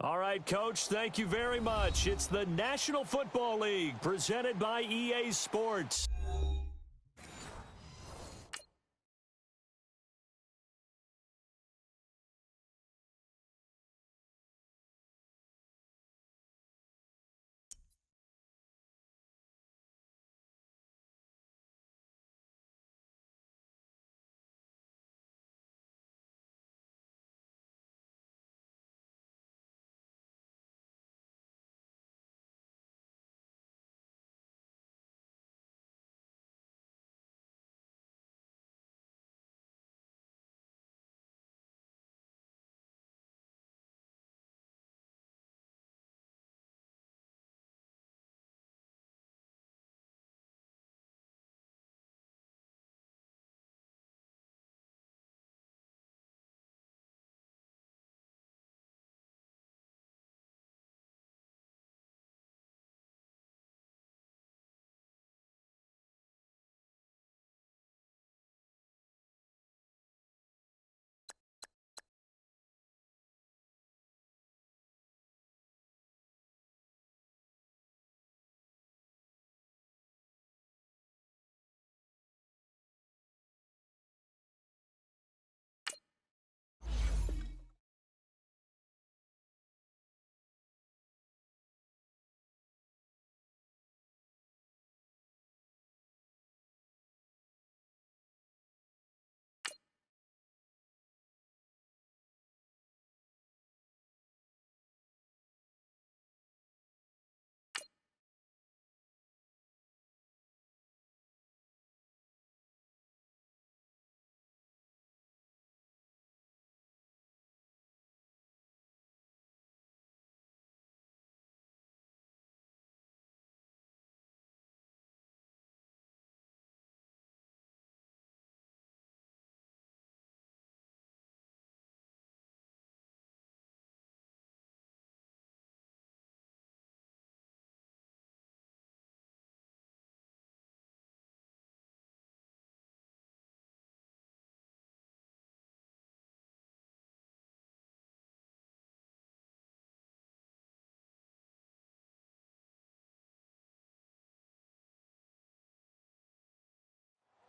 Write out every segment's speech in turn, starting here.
All right, Coach, thank you very much. It's the National Football League presented by EA Sports.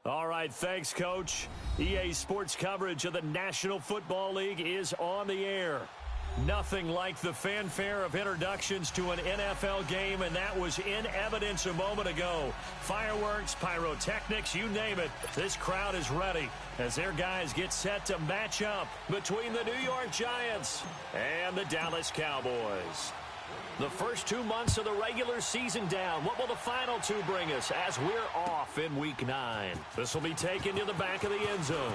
All right, thanks, Coach. EA Sports coverage of the National Football League is on the air. Nothing like the fanfare of introductions to an NFL game, and that was in evidence a moment ago. Fireworks, pyrotechnics, you name it. This crowd is ready as their guys get set to match up between the New York Giants and the Dallas Cowboys. The first 2 months of the regular season down. What will the final two bring us as we're off in Week 9? This will be taken to the back of the end zone.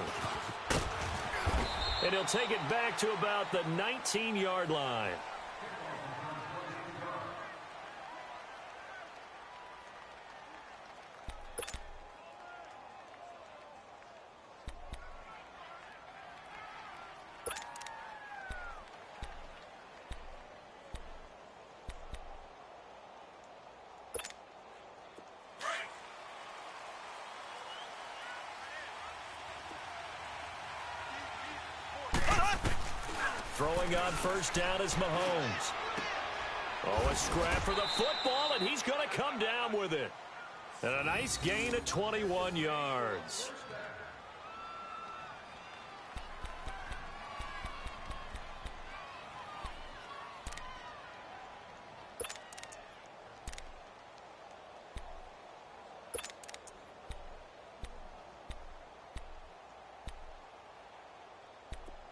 And he'll take it back to about the 19-yard line. Throwing on first down is Mahomes. Oh, a scrap for the football, and he's going to come down with it. And a nice gain of 21 yards.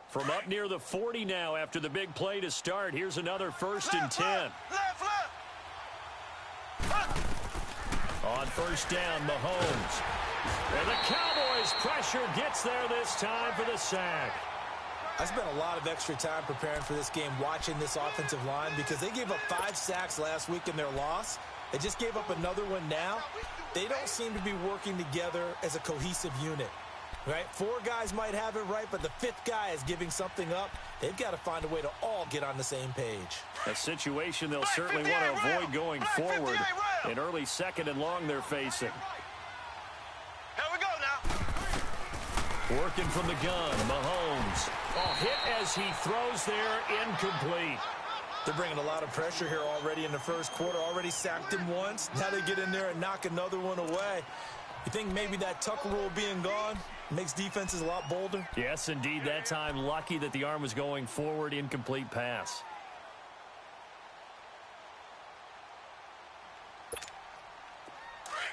From up near the 40 now after the big play to start. Here's another 1st and 10. On first down, Mahomes. And the Cowboys' pressure gets there this time for the sack. I spent a lot of extra time preparing for this game watching this offensive line because they gave up 5 sacks last week in their loss. They just gave up another one now. They don't seem to be working together as a cohesive unit. Right? 4 guys might have it right, but the 5th guy is giving something up. They've got to find a way to all get on the same page. A situation they'll certainly want to avoid going forward. An early 2nd and long they're facing. Here we go now. Working from the gun, Mahomes. Oh, hit as he throws there, incomplete. They're bringing a lot of pressure here already in the first quarter. Already sacked him once. Now they get in there and knock another one away. You think maybe that Tucker rule being gone makes defenses a lot bolder? Yes, indeed. That time, lucky that the arm was going forward. Incomplete pass.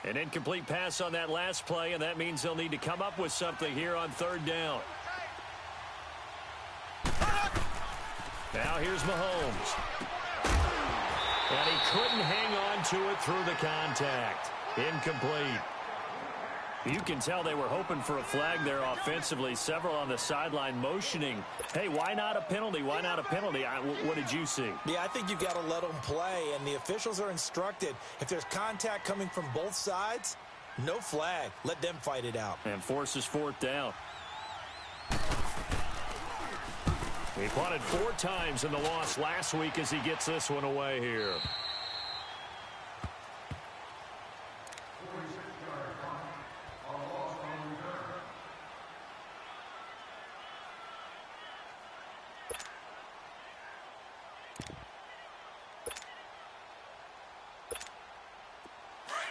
An incomplete pass on that last play, and that means they'll need to come up with something here on third down. Now here's Mahomes. And he couldn't hang on to it through the contact. Incomplete. You can tell they were hoping for a flag there offensively. Several on the sideline motioning, hey, why not a penalty? Why not a penalty? What did you see? Yeah, I think you've got to let them play, and the officials are instructed. If there's contact coming from both sides, no flag. Let them fight it out. And forces fourth down. He punted 4 times in the loss last week as he gets this one away here.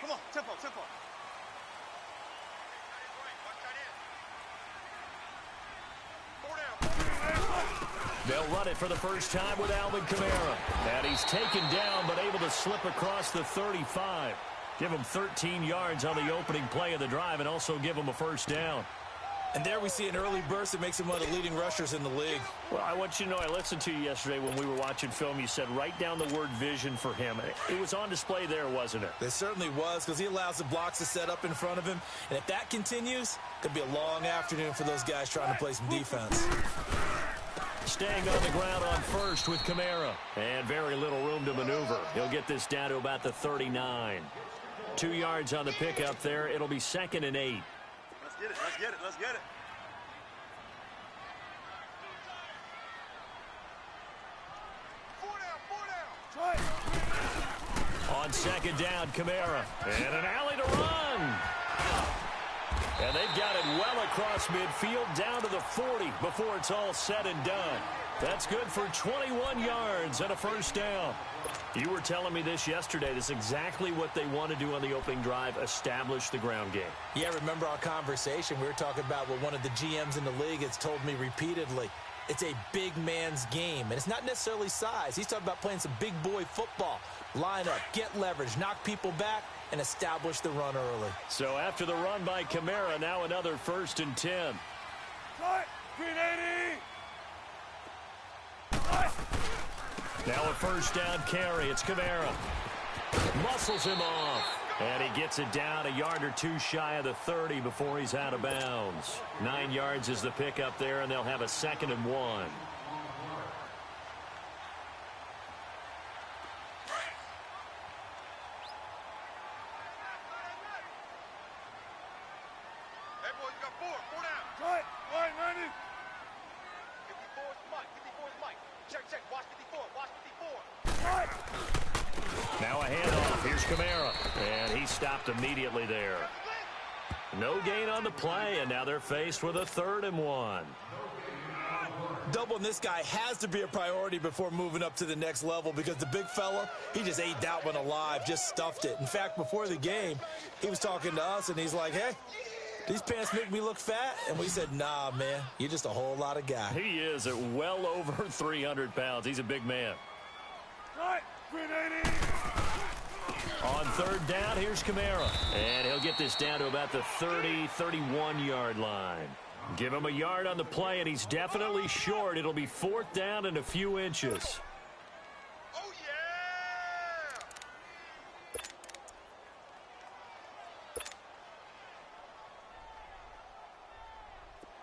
Come on, tempo, tempo. They'll run it for the first time with Alvin Kamara. And he's taken down but able to slip across the 35. Give him 13 yards on the opening play of the drive and also give him a first down. And there we see an early burst that makes him one of the leading rushers in the league. Well, I want you to know, I listened to you yesterday when we were watching film. You said write down the word vision for him. It was on display there, wasn't it? It certainly was, because he allows the blocks to set up in front of him. And if that continues, it could be a long afternoon for those guys trying to play some defense. Staying on the ground on first with Kamara. And very little room to maneuver. He'll get this down to about the 39. 2 yards on the pickup there. It'll be 2nd and 8. Let's get it, let's get it, let's get it. On 2nd down, Kamara. And an alley to run. And they've got it well across midfield down to the 40 before it's all said and done. That's good for 21 yards and a first down. You were telling me this yesterday. This is exactly what they want to do on the opening drive, establish the ground game. Yeah, remember our conversation? We were talking about what one of the GMs in the league has told me repeatedly. It's a big man's game, and it's not necessarily size. He's talking about playing some big boy football. Line up, get leverage, knock people back, and establish the run early. So after the run by Kamara, now another 1st and 10. Now a first down carry. It's Kamara. Muscles him off. And he gets it down a yard or two shy of the 30 before he's out of bounds. 9 yards is the pickup there, and they'll have a 2nd and 1. Hey, boys, you got 4 down. Right, line 90. 54 is Mike, 54 is Mike. Check, watch 54, watch 54. Right. Now a handoff. Here's Kamara. And he stopped immediately there. No gain on the play, and now they're faced with a 3rd and 1. Doubling this guy has to be a priority before moving up to the next level, because the big fella, he just ate that one alive, just stuffed it. In fact, before the game, he was talking to us, and he's like, hey, these pants make me look fat? And we said, nah, man, you're just a whole lot of guy. He is at well over 300 pounds. He's a big man. Right, 380. On 3rd down, here's Kamara. And he'll get this down to about the 30, 31-yard line. Give him a yard on the play, and he's definitely short. It'll be 4th down and a few inches. Oh, yeah!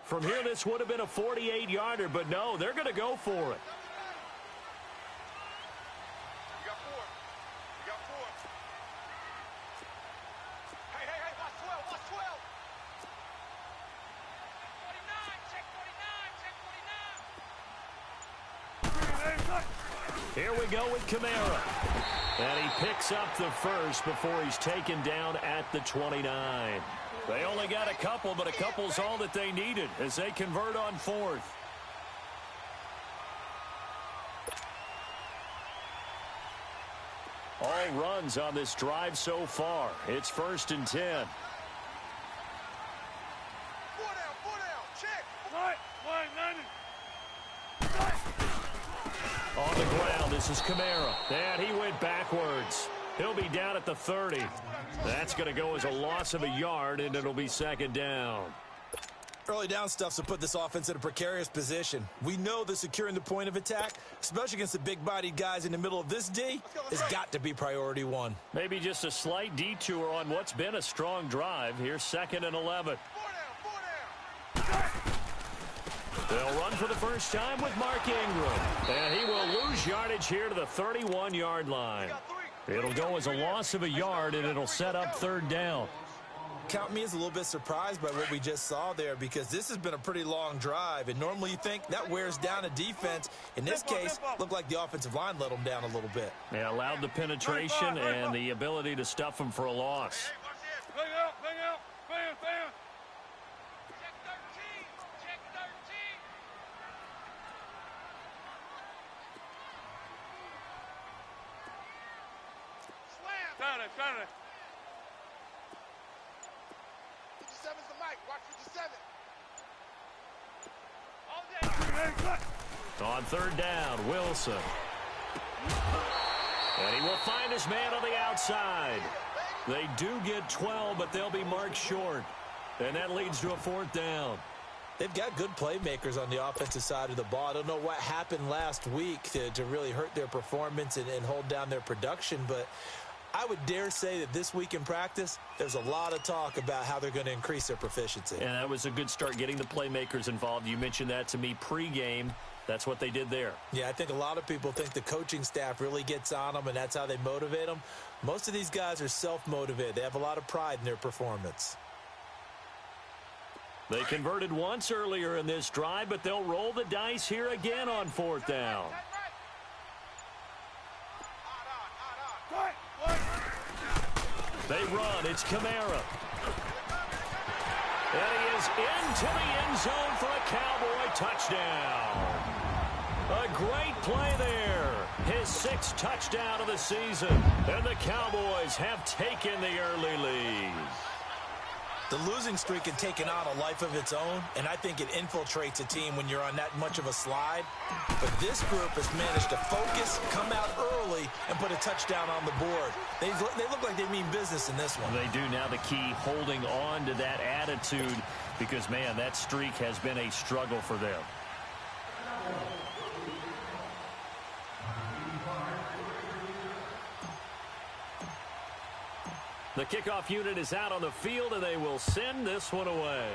From here, this would have been a 48-yarder, but no, they're going to go for it. You got 4. You got 4. Hey, watch 12, watch 12. Here we go with Kamara. And he picks up the first before he's taken down at the 29. They only got a couple, but a couple's all that they needed as they convert on 4th. all runs on this drive so far. It's 1st and 10. 4 down, check. On the ground, this is Kamara. And he went backwards. He'll be down at the 30. That's going to go as a loss of a yard, and it'll be 2nd down. Early down stuff's to put this offense in a precarious position. We know that securing the point of attack, especially against the big-bodied guys in the middle of this D, has got to be priority one. Maybe just a slight detour on what's been a strong drive. Here's 2nd and 11. 4 down. They'll run for the first time with Mark Ingram. And he will lose yardage here to the 31-yard line. It'll go as a loss of a yard, and it'll set up 3rd down. Count me as a little bit surprised by what we just saw there, because this has been a pretty long drive, and normally you think that wears down a defense. In this case, looked like the offensive line let them down a little bit. They allowed the penetration and the ability to stuff them for a loss. Bang out. Bam. Check 13. Slam. Got it. 57's the mic. Watch 57. On 3rd down, Wilson. And he will find his man on the outside. They do get 12, but they'll be marked short. And that leads to a 4th down. They've got good playmakers on the offensive side of the ball. I don't know what happened last week to really hurt their performance and hold down their production, but I would dare say that this week in practice, there's a lot of talk about how they're going to increase their proficiency. And that was a good start, getting the playmakers involved. You mentioned that to me pregame. That's what they did there. Yeah, I think a lot of people think the coaching staff really gets on them, and that's how they motivate them. Most of these guys are self-motivated. They have a lot of pride in their performance. They converted once earlier in this drive, but they'll roll the dice here again on 4th down. They run. It's Kamara. And he is into the end zone for a Cowboy touchdown. A great play there. His 6th touchdown of the season. And the Cowboys have taken the early lead. The losing streak had taken on a life of its own, and I think it infiltrates a team when you're on that much of a slide. But this group has managed to focus, come out early, and put a touchdown on the board. They look like they mean business in this one. They do. Now the key, holding on to that attitude, because, man, that streak has been a struggle for them. The kickoff unit is out on the field, and they will send this one away.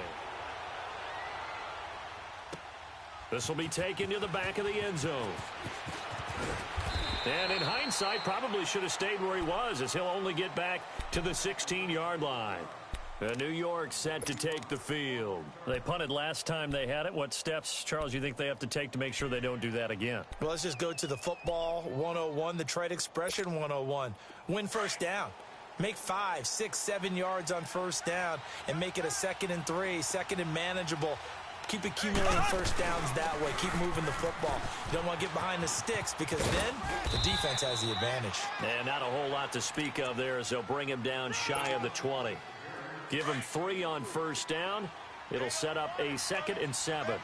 This will be taken to the back of the end zone. And in hindsight, probably should have stayed where he was, as he'll only get back to the 16-yard line. New York set to take the field. They punted last time they had it. What steps, Charles, you think they have to take to make sure they don't do that again? Well, let's just go to the football 101, the trade expression 101. Win 1st down. Make 5, 6, 7 yards on 1st down and make it a 2nd and 3, 2nd and manageable. Keep accumulating 1st downs that way. Keep moving the football. You don't want to get behind the sticks, because then the defense has the advantage. And not a whole lot to speak of there, as they'll bring him down shy of the 20. Give him 3 on 1st down. It'll set up a 2nd and 7.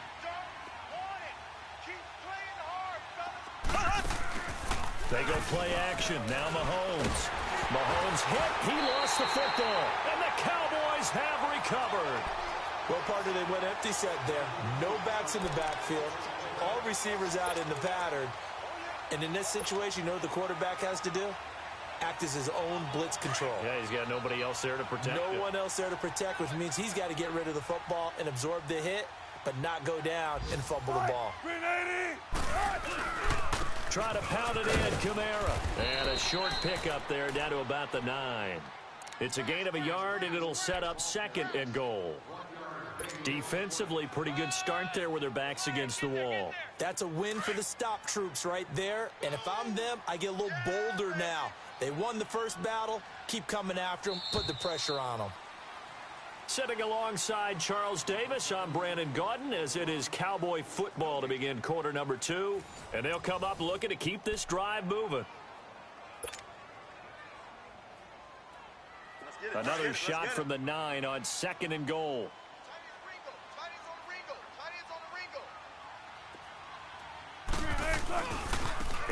They go play action. Now Mahomes. Mahomes hit. He lost the football. And the Cowboys have recovered. Well, partner, they went empty set there. No backs in the backfield. All receivers out in the pattern. And in this situation, you know what the quarterback has to do? Act as his own blitz control. Yeah, he's got nobody else there to protect him. No one else there to protect, which means he's got to get rid of the football and absorb the hit, but not go down and fumble the ball. Try to pound it in, Kamara. And a short pickup there down to about the 9. It's a gain of a yard, and it'll set up 2nd and goal. Defensively, pretty good start there with their backs against the wall. That's a win for the stop troops right there. And if I'm them, I get a little bolder now. They won the first battle. Keep coming after them. Put the pressure on them. Sitting alongside Charles Davis, I'm Brandon Gaudin, as it is Cowboy football to begin quarter number 2. And they'll come up looking to keep this drive moving. Another shot from the 9 on 2nd and goal.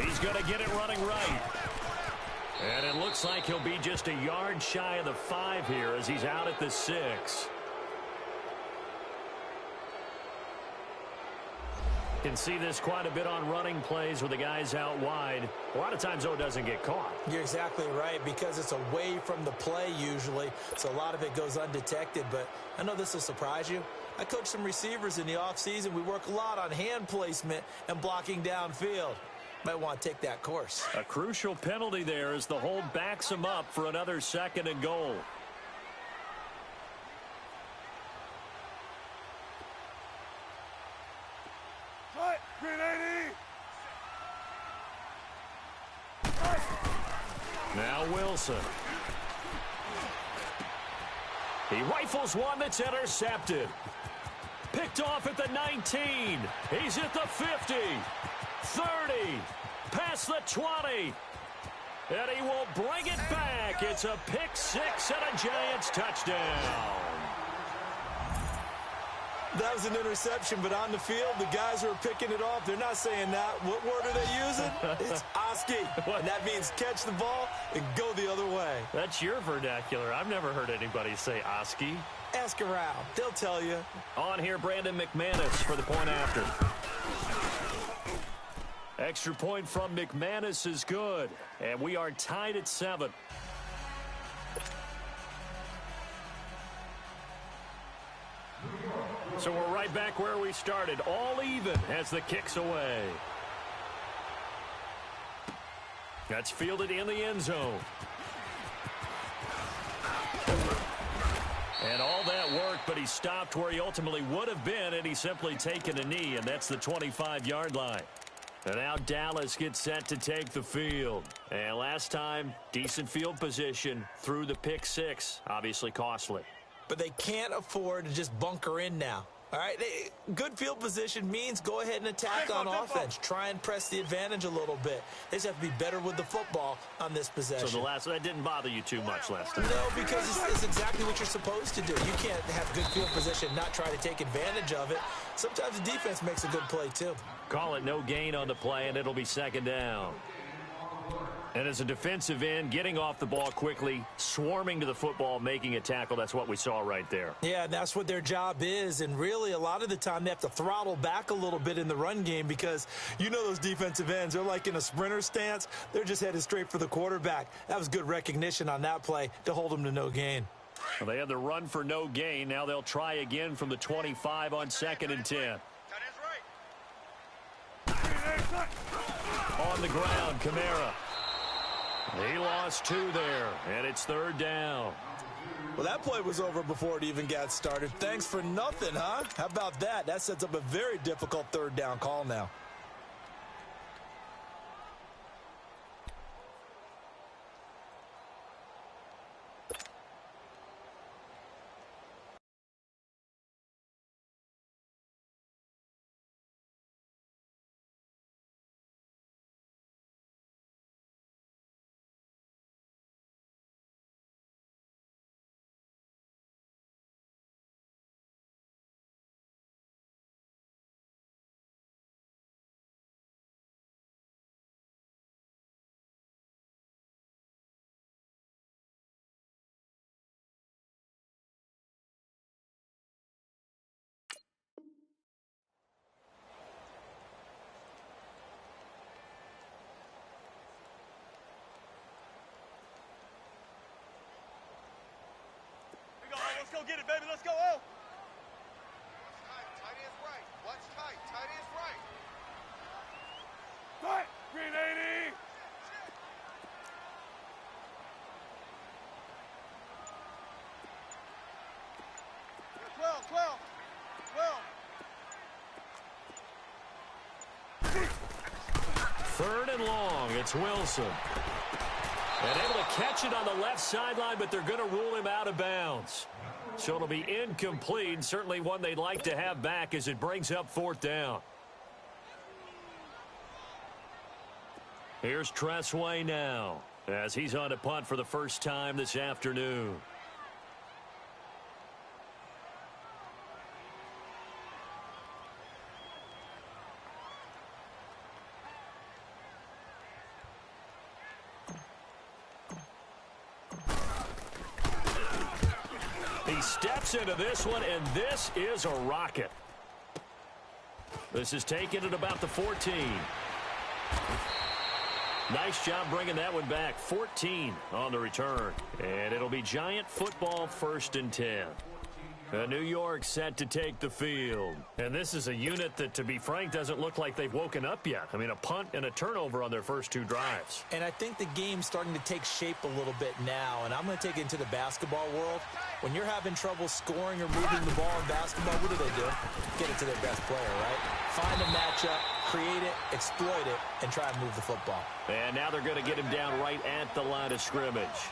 He's going to get it running right. And it looks like he'll be just a yard shy of the 5 here as he's out at the 6. Can see this quite a bit on running plays with the guys out wide. A lot of times, though, it doesn't get caught. You're exactly right, because it's away from the play usually, so a lot of it goes undetected. But I know this will surprise you. I coach some receivers in the offseason. We work a lot on hand placement and blocking downfield. Might want to take that course. A crucial penalty there as the hold backs him up for another 2nd and goal. Now Wilson. He rifles one that's intercepted. Picked off at the 19. He's at the 50. 30. Past the 20. And he will bring it back. It's a pick 6 and a Giants touchdown. That was an interception, but on the field, the guys who are picking it off, they're not saying that. What word are they using? It's Oski. And that means catch the ball and go the other way. That's your vernacular. I've never heard anybody say Oski. Ask around. They'll tell you. On here, Brandon McManus for the point after. Extra point from McManus is good. And we are tied at 7. So we're right back where we started. All even as the kick's away. That's fielded in the end zone. And all that worked, but he stopped where he ultimately would have been, and he's simply taken a knee, and that's the 25-yard line. And now Dallas gets set to take the field. And last time, decent field position through the pick 6. Obviously costly. But they can't afford to just bunker in now. All right, good field position means go ahead and attack on offense. Try and press the advantage a little bit. They just have to be better with the football on this possession. So that didn't bother you too much last time? No, because it's exactly what you're supposed to do. You can't have good field position, not try to take advantage of it. Sometimes the defense makes a good play, too. Call it no gain on the play, and it'll be 2nd down. And as a defensive end, getting off the ball quickly, swarming to the football, making a tackle, that's what we saw right there. Yeah, that's what their job is. And really, a lot of the time, they have to throttle back a little bit in the run game because you know those defensive ends, they're like in a sprinter stance. They're just headed straight for the quarterback. That was good recognition on that play to hold them to no gain. Well, they had the run for no gain. Now they'll try again from the 25 on 2nd and 10. On the ground, Kamara. He lost 2 there, and it's 3rd down. Well, that play was over before it even got started. Thanks for nothing, huh? How about that? That sets up a very difficult 3rd down call now. Let's go get it, baby. Let's go. Oh. Tight is right. Watch tight. Tight is right. Tight. Green 80. Yeah, 12. 3rd and long. It's Wilson. And able to catch it on the left sideline, but they're going to rule him out of bounds. So it'll be incomplete, certainly one they'd like to have back as it brings up 4th down. Here's Tressway now as he's on to punt for the first time this afternoon. He steps into this one, and this is a rocket. This is taken at about the 14. Nice job bringing that one back. 14 on the return. And it'll be Giant football, 1st and 10. New York set to take the field. And this is a unit that, to be frank, doesn't look like they've woken up yet. I mean, a punt and a turnover on their first 2 drives. And I think the game's starting to take shape a little bit now. And I'm going to take it into the basketball world. When you're having trouble scoring or moving the ball in basketball, what do? Get it to their best player, right? Find a matchup, create it, exploit it, and try and move the football. And now they're going to get him down right at the line of scrimmage.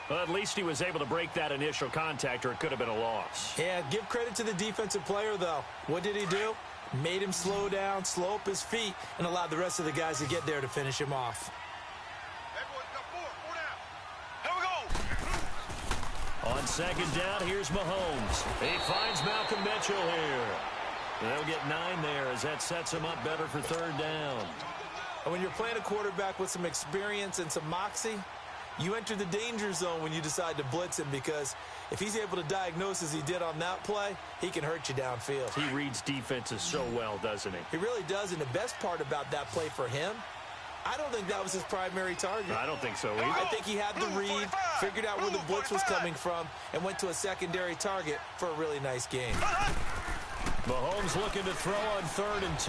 Well, at least he was able to break that initial contact, or it could have been a loss. Yeah, give credit to the defensive player, though. What did he do? Made him slow down, slow up his feet, and allowed the rest of the guys to get there to finish him off. On 2nd down, here's Mahomes. He finds Malcolm Mitchell here. They'll get 9 there as that sets him up better for 3rd down. And when you're playing a quarterback with some experience and some moxie, you enter the danger zone when you decide to blitz him, because if he's able to diagnose as he did on that play, he can hurt you downfield. He reads defenses so well, doesn't he? He really does, and the best part about that play for him, I don't think that was his primary target. I don't think so either. I think he had the read, figured out where the blitz was coming from, and went to a secondary target for a really nice game. Mahomes looking to throw on 3rd and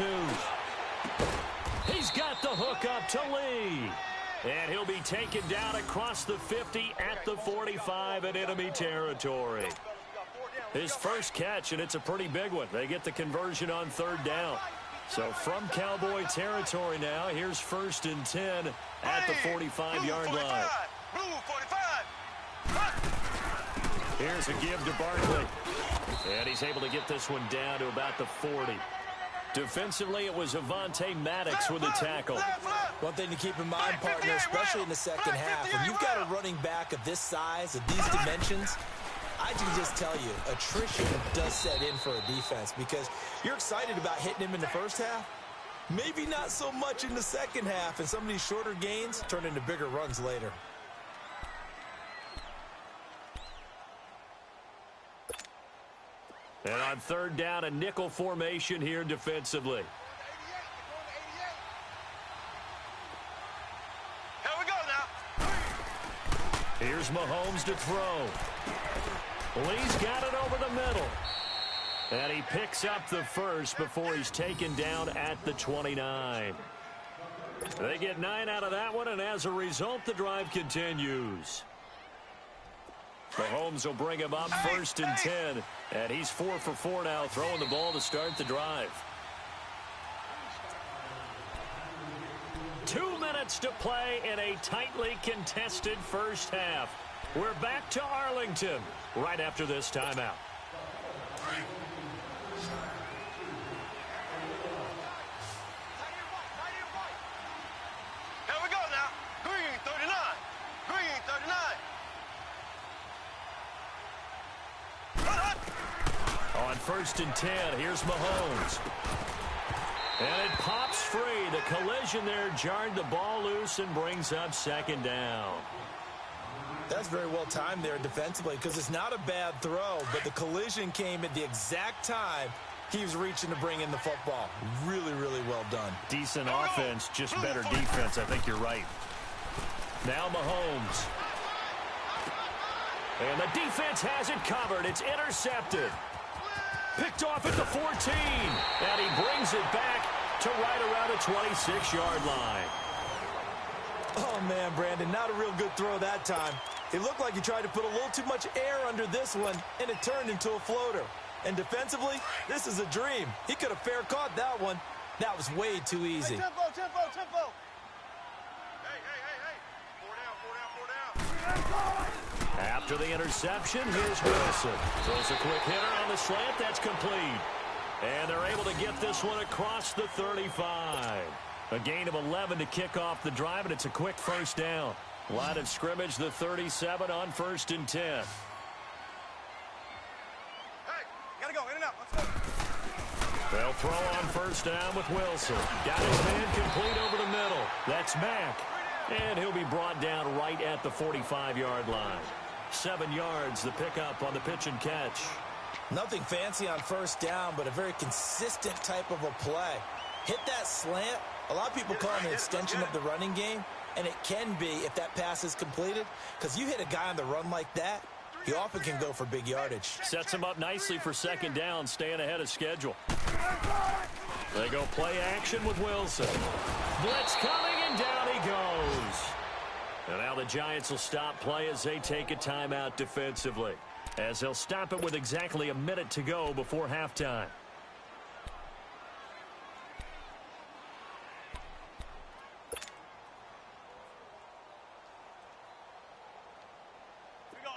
2. He's got the hook up to Lee. And he'll be taken down across the 50 at the 45 in enemy territory. His first catch, and it's a pretty big one. They get the conversion on 3rd down. So from Cowboy territory now, here's 1st and 10 at the 45-yard line. Here's a give to Barkley. And he's able to get this one down to about the 40. Defensively, it was Avonte Maddox with the tackle. One thing to keep in mind, partner, especially in the second half, when you've got a running back of this size, of these dimensions, I can just tell you, attrition does set in for a defense, because you're excited about hitting him in the first half, maybe not so much in the second half, and some of these shorter gains turn into bigger runs later. And on 3rd down, a nickel formation here defensively. Here we go now. Here's Mahomes to throw. Lee's got it over the middle. And he picks up the first before he's taken down at the 29. They get 9 out of that one, and as a result, the drive continues. Mahomes will bring him up 1st and 10, and he's 4 for 4 now, throwing the ball to start the drive. 2 minutes to play in a tightly contested first half. We're back to Arlington right after this timeout. Here we go now. Green 39. Green 39. On 1st and 10, here's Mahomes. And it pops free. The collision there jarred the ball loose and brings up 2nd down. That's very well timed there defensively, because it's not a bad throw, but the collision came at the exact time he was reaching to bring in the football. Really, really well done. Decent offense, just better defense. I think you're right. Now Mahomes. And the defense has it covered. It's intercepted. Picked off at the 14. And he brings it back to right around the 26-yard line. Oh, man, Brandon, not a real good throw that time. It looked like he tried to put a little too much air under this one, and it turned into a floater. And defensively, this is a dream. He could have fair caught that one. That was way too easy. Hey, tempo. Hey. 4 down. After the interception, here's Wilson. Throws a quick hitter on the slant. That's complete. And they're able to get this one across the 35. A gain of 11 to kick off the drive, and it's a quick first down. Line of scrimmage, the 37 on 1st and 10. Hey, gotta go. In and out. Let's go. They'll throw on 1st down with Wilson. Got his man complete over the middle. That's Mack. And he'll be brought down right at the 45-yard line. 7 yards, the pickup on the pitch and catch. Nothing fancy on first down, but a very consistent type of a play. Hit that slant. A lot of people call it an extension of the running game, and it can be if that pass is completed, because you hit a guy on the run like that, he often can go for big yardage. Sets him up nicely for second down, staying ahead of schedule. They go play action with Wilson. Blitz coming, and down he goes. And now the Giants will stop play as they take a timeout defensively, as they'll stop it with exactly a minute to go before halftime.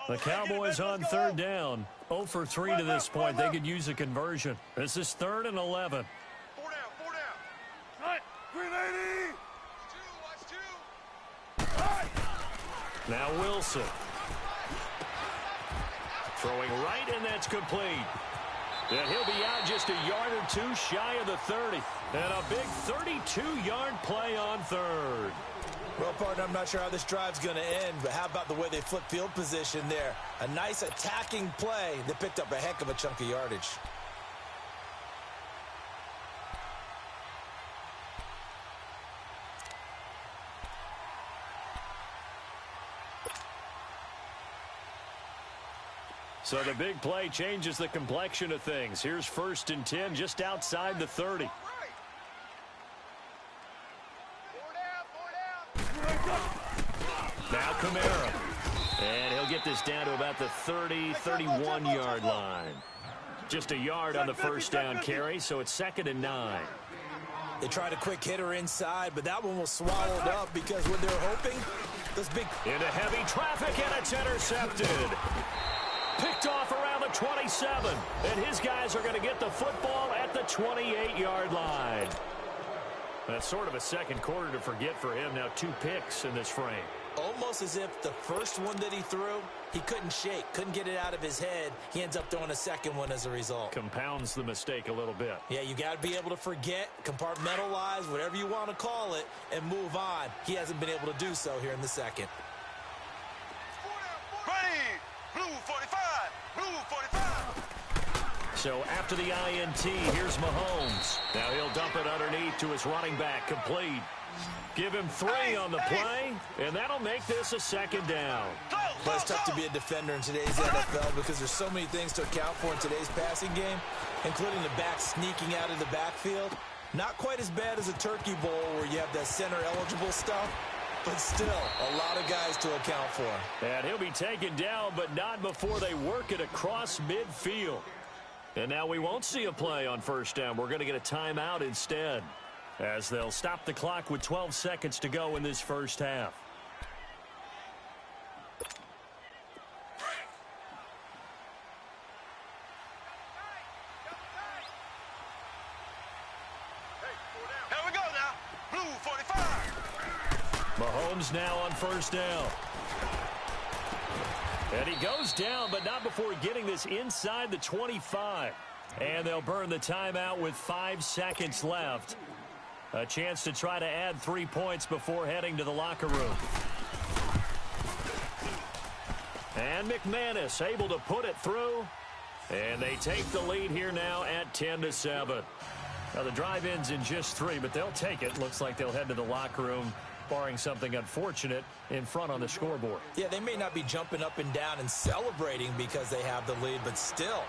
The Cowboys on third down. 0 for 3 to this point. They could use a conversion. This is 3rd and 11. 4 down, 4 down. Right, 380. Watch 2. Now Wilson. Throwing right, and that's complete. And he'll be out just a yard or two shy of the 30. And a big 32-yard play on third. Well, partner, I'm not sure how this drive's going to end, but how about the way they flip field position there? A nice attacking play that picked up a heck of a chunk of yardage. So the big play changes the complexion of things. Here's 1st and 10 just outside the 30. Now Kamara. And he'll get this down to about the 30, 31-yard line. Just a yard on the first down carry, so it's 2nd and 9. They tried a quick hitter inside, but that one was swallowed up because when they're hoping, this big... Into heavy traffic, and it's intercepted. Picked off around the 27. And his guys are going to get the football at the 28-yard line. That's sort of a second quarter to forget for him. Now 2 picks in this frame. Almost as if the first one that he threw, he couldn't shake, couldn't get it out of his head. He ends up throwing a second one as a result. Compounds the mistake a little bit. Yeah, you got to be able to forget, compartmentalize, whatever you want to call it, and move on. He hasn't been able to do so here in the second. Ready, blue 45, blue 45. So after the INT, here's Mahomes. Now he'll dump it underneath to his running back, complete. Give him 3 on the play, and that'll make this a 2nd down. But it's tough to be a defender in today's NFL because there's so many things to account for in today's passing game, including the back sneaking out of the backfield. Not quite as bad as a turkey bowl where you have that center-eligible stuff, but still a lot of guys to account for. And he'll be taken down, but not before they work it across midfield. And now we won't see a play on first down. We're going to get a timeout instead, as they'll stop the clock with 12 seconds to go in this first half. Here we go now. Blue 45. Mahomes now on first down. And he goes down, but not before getting this inside the 25. And they'll burn the timeout with 5 seconds left. A chance to try to add 3 points before heading to the locker room. And McManus able to put it through. And they take the lead here now at 10-7. Now the drive ends in just 3, but they'll take it. Looks like they'll head to the locker room, barring something unfortunate in front on the scoreboard. Yeah, they may not be jumping up and down and celebrating because they have the lead, but still,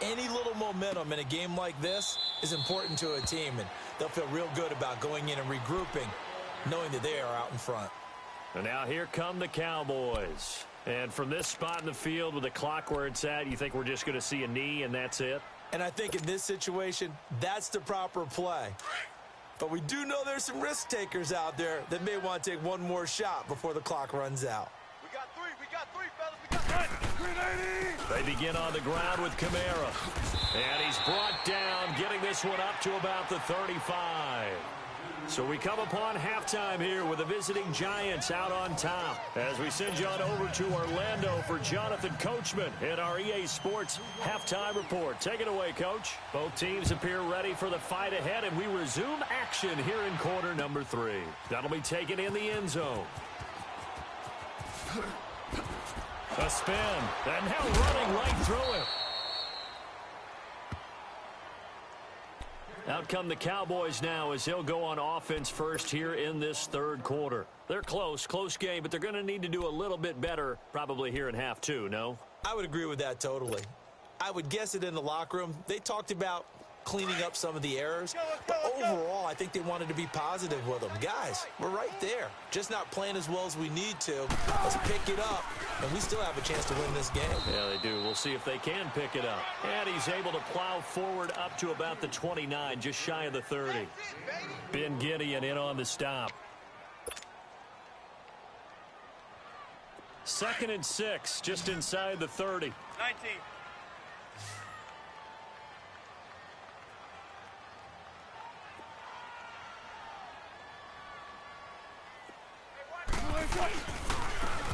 any little momentum in a game like this is important to a team, and they'll feel real good about going in and regrouping, knowing that they are out in front. And now here come the Cowboys. And from this spot in the field with the clock where it's at, you think we're just going to see a knee and that's it? And I think in this situation, that's the proper play. But we do know there's some risk takers out there that may want to take one more shot before the clock runs out. We got 3, fellas, we got 3. 380. They begin on the ground with Kamara. And he's brought down, getting this one up to about the 35. So we come upon halftime here with the visiting Giants out on top. As we send you on over to Orlando for Jonathan Coachman in our EA Sports Halftime Report. Take it away, Coach. Both teams appear ready for the fight ahead, and we resume action here in quarter number 3. That'll be taken in the end zone. A spin. And now running right through him. Out come the Cowboys now as he'll go on offense first here in this third quarter. They're close game, but they're going to need to do a little bit better probably here in half two, no? I would agree with that totally. I would guess it in the locker room. They talked about cleaning up some of the errors, but overall, I think they wanted to be positive with them. Guys, we're right there. Just not playing as well as we need to. Let's pick it up, and we still have a chance to win this game. Yeah, they do. We'll see if they can pick it up. And he's able to plow forward up to about the 29, just shy of the 30. Ben Gideon in on the stop. 2nd and 6, just inside the 30. 19.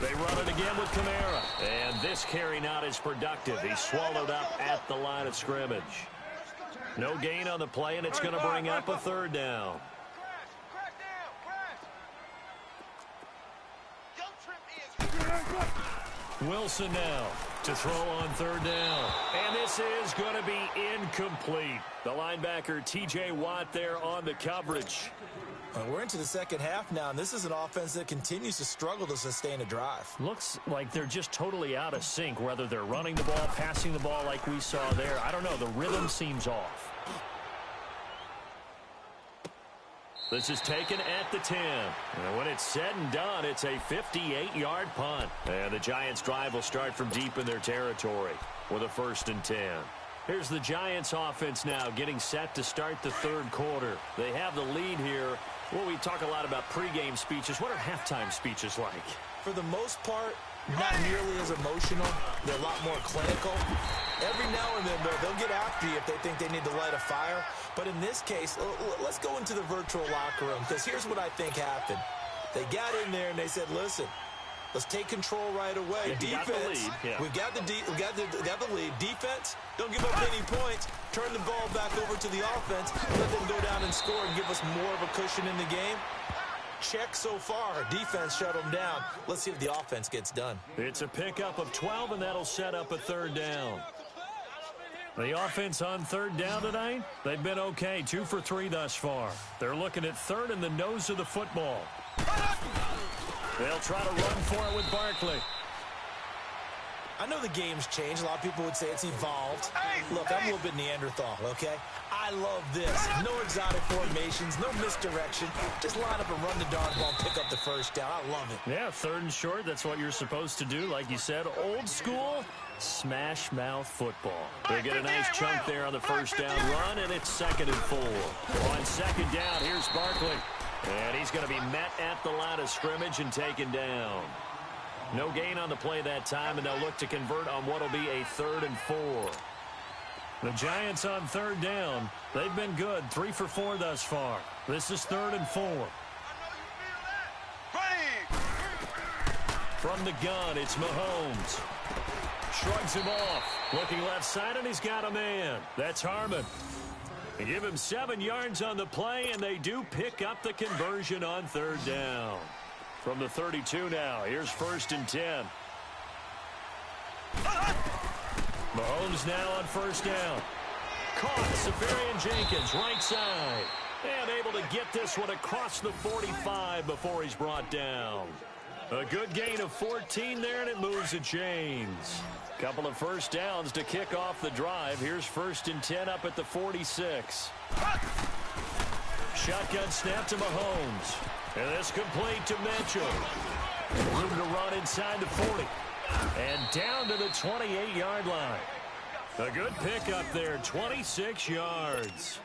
They run it again with Kamara. And this carry not as productive. He's swallowed up at the line of scrimmage. No gain on the play, and it's going to bring up a 3rd down. Wilson now to throw on 3rd down. And this is going to be incomplete. The linebacker T.J. Watt there on the coverage. We're into the second half now, and this is an offense that continues to struggle to sustain a drive. Looks like they're just totally out of sync, whether they're running the ball, passing the ball like we saw there. I don't know. The rhythm seems off. This is taken at the 10. And when it's said and done, it's a 58-yard punt. And the Giants' drive will start from deep in their territory with a 1st and 10. Here's the Giants' offense now getting set to start the third quarter. They have the lead here. Well, we talk a lot about pregame speeches. What are halftime speeches like? For the most part, not nearly as emotional. They're a lot more clinical. Every now and then, though, they'll get after you if they think they need to light a fire. But in this case, let's go into the virtual locker room, because here's what I think happened. They got in there and they said, listen, let's take control right away. Yeah, defense, we've got the lead. Defense, don't give up any points. Turn the ball back over to the offense. Let them go down and score and give us more of a cushion in the game. Check so far. Defense shut them down. Let's see if the offense gets done. It's a pickup of 12, and that'll set up a 3rd down. The offense on 3rd down tonight, they've been okay. 2 for 3 thus far. They're looking at 3rd in the nose of the football. They'll try to run for it with Barkley. I know the game's changed. A lot of people would say it's evolved. Look, I'm a little bit Neanderthal, okay? I love this. No exotic formations, no misdirection. Just line up and run the darn ball and pick up the 1st down. I love it. Yeah, 3rd and short. That's what you're supposed to do. Like you said, old school smash mouth football. They get a nice chunk there on the 1st down run, and it's 2nd and 4. On 2nd down, here's Barkley. And he's going to be met at the line of scrimmage and taken down. No gain on the play that time, and they'll look to convert on what will be a 3rd and 4. The Giants on 3rd down. They've been good. 3 for 4 thus far. This is 3rd and 4. From the gun, it's Mahomes. Shrugs him off. Looking left side, and he's got a man. That's Harmon. They give him 7 yards on the play, and they do pick up the conversion on 3rd down. From the 32 now, here's 1st and 10. Mahomes now on 1st down. Caught, Safarian Jenkins, right side. And able to get this one across the 45 before he's brought down. A good gain of 14 there, and it moves the chains. Couple of 1st downs to kick off the drive. Here's 1st and 10 up at the 46. Shotgun snap to Mahomes. And this complete to Mitchell. Room to run inside the 40. And down to the 28-yard line. A good pickup there, 26 yards.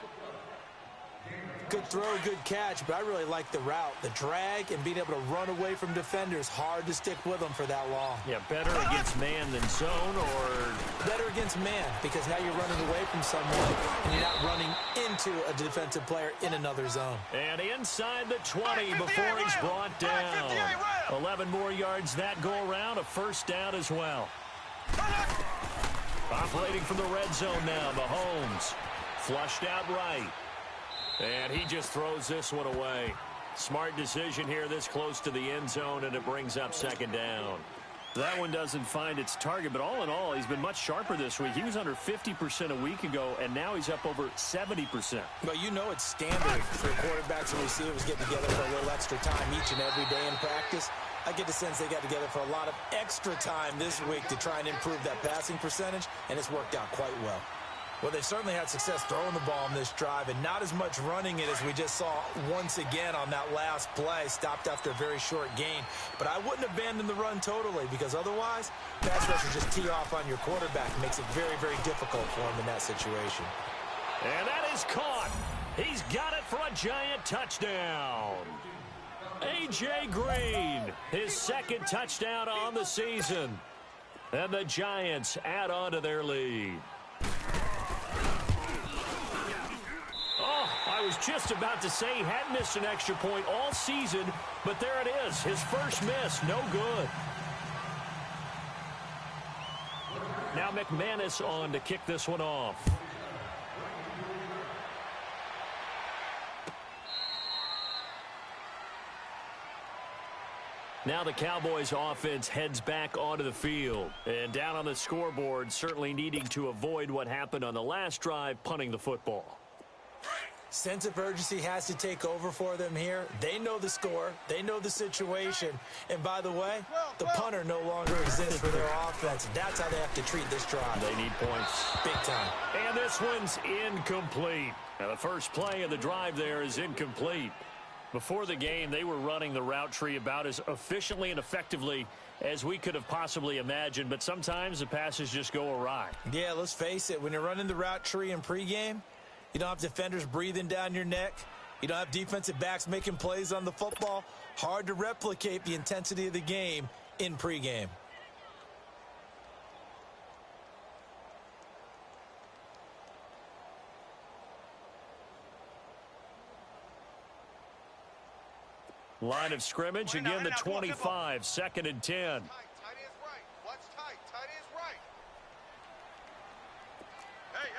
Good throw, good catch, but I really like the route. The drag and being able to run away from defenders. Hard to stick with them for that long. Yeah, better against man than zone, or better against man, because now you're running away from someone and you're not running into a defensive player in another zone. And inside the 20 before he's brought down. 11 more yards that go around, a 1st down as well. Operating from the red zone now, Mahomes. Flushed out right. And he just throws this one away. Smart decision here this close to the end zone, and it brings up 2nd down. That one doesn't find its target, but all in all, he's been much sharper this week. He was under 50% a week ago, and now he's up over 70%. Well, you know it's standard for quarterbacks and receivers get together for a little extra time each and every day in practice. I get the sense they got together for a lot of extra time this week to try and improve that passing percentage, and it's worked out quite well. Well, they certainly had success throwing the ball on this drive, and not as much running it as we just saw once again on that last play, stopped after a very short gain. But I wouldn't abandon the run totally, because otherwise, pass rushers just tee off on your quarterback. It makes it very, very difficult for him in that situation. And that is caught. He's got it for a giant touchdown. A.J. Green, his second touchdown on the season. And the Giants add on to their lead. Oh, I was just about to say he hadn't missed an extra point all season, but there it is. His first miss, no good. Now McManus on to kick this one off. Now the Cowboys offense heads back onto the field. And down on the scoreboard, certainly needing to avoid what happened on the last drive, punting the football. Sense of urgency has to take over for them here. They know the score. They know the situation. And by the way, the punter no longer exists for their offense. That's how they have to treat this drive. They need points. Big time. And this one's incomplete. Now the first play of the drive there is incomplete. Before the game, they were running the route tree about as efficiently and effectively as we could have possibly imagined, but sometimes the passes just go awry. Yeah, let's face it. When you're running the route tree in pregame, you don't have defenders breathing down your neck. You don't have defensive backs making plays on the football. Hard to replicate the intensity of the game in pregame. Line of scrimmage, again the 25, 2nd and 10. Tight is right. What's tight? Tight is right. Hey.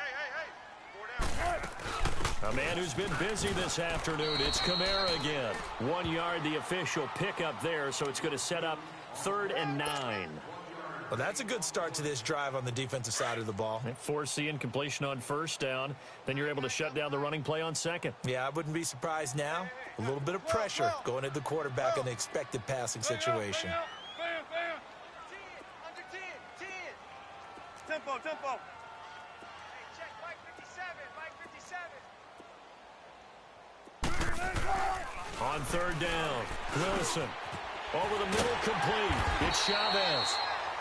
A man who's been busy this afternoon, it's Kamara again. 1 yard, the official pickup there, so it's going to set up 3rd and 9. Well, that's a good start to this drive on the defensive side of the ball. They force the incompletion on 1st down. Then you're able to shut down the running play on 2nd. Yeah, I wouldn't be surprised now. A little bit of pressure going at the quarterback in the expected passing situation. Under 10. Tempo. Hey, check Mike 57. On 3rd down, Wilson. Over the middle, complete. It's Chavez.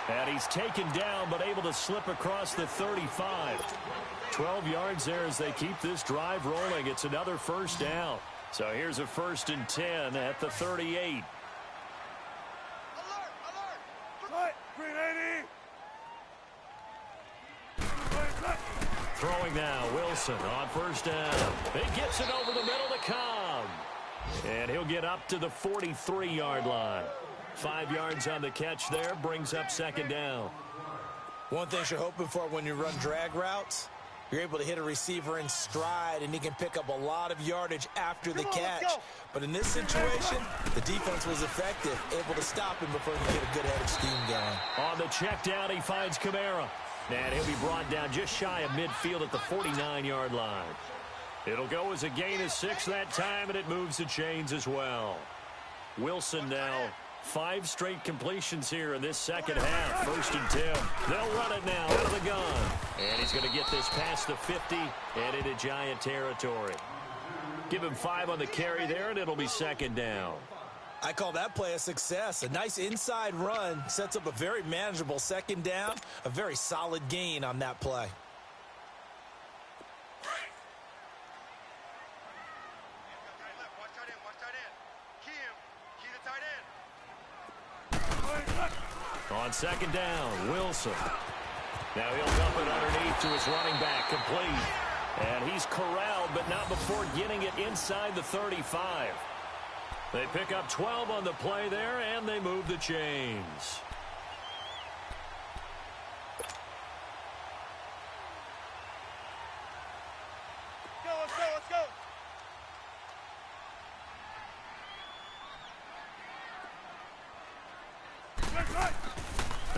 And he's taken down, but able to slip across the 35. 12 yards there as they keep this drive rolling. It's another 1st down. So here's a 1st and 10 at the 38. Alert! Green 80! Throwing now, Wilson on 1st down. He gets it over the middle to Cobb. And he'll get up to the 43-yard line. 5 yards on the catch there, brings up 2nd down. One thing you're hoping for when you run drag routes, you're able to hit a receiver in stride, and he can pick up a lot of yardage after the catch. But in this situation, the defense was effective, able to stop him before he could get a good head of steam going. On the check down, he finds Kamara. And he'll be brought down just shy of midfield at the 49-yard line. It'll go as a gain of 6 that time, and it moves the chains as well. Wilson now 5 straight completions here in this second half. 1st and 10. They'll run it now out of the gun. And he's going to get this past the 50 and into Giant territory. Give him 5 on the carry there, and it'll be 2nd down. I call that play a success. A nice inside run sets up a very manageable 2nd down. A very solid gain on that play. On 2nd down, Wilson. Now he'll dump it underneath to his running back, complete. And he's corralled, but not before getting it inside the 35. They pick up 12 on the play there, and they move the chains. Let's go.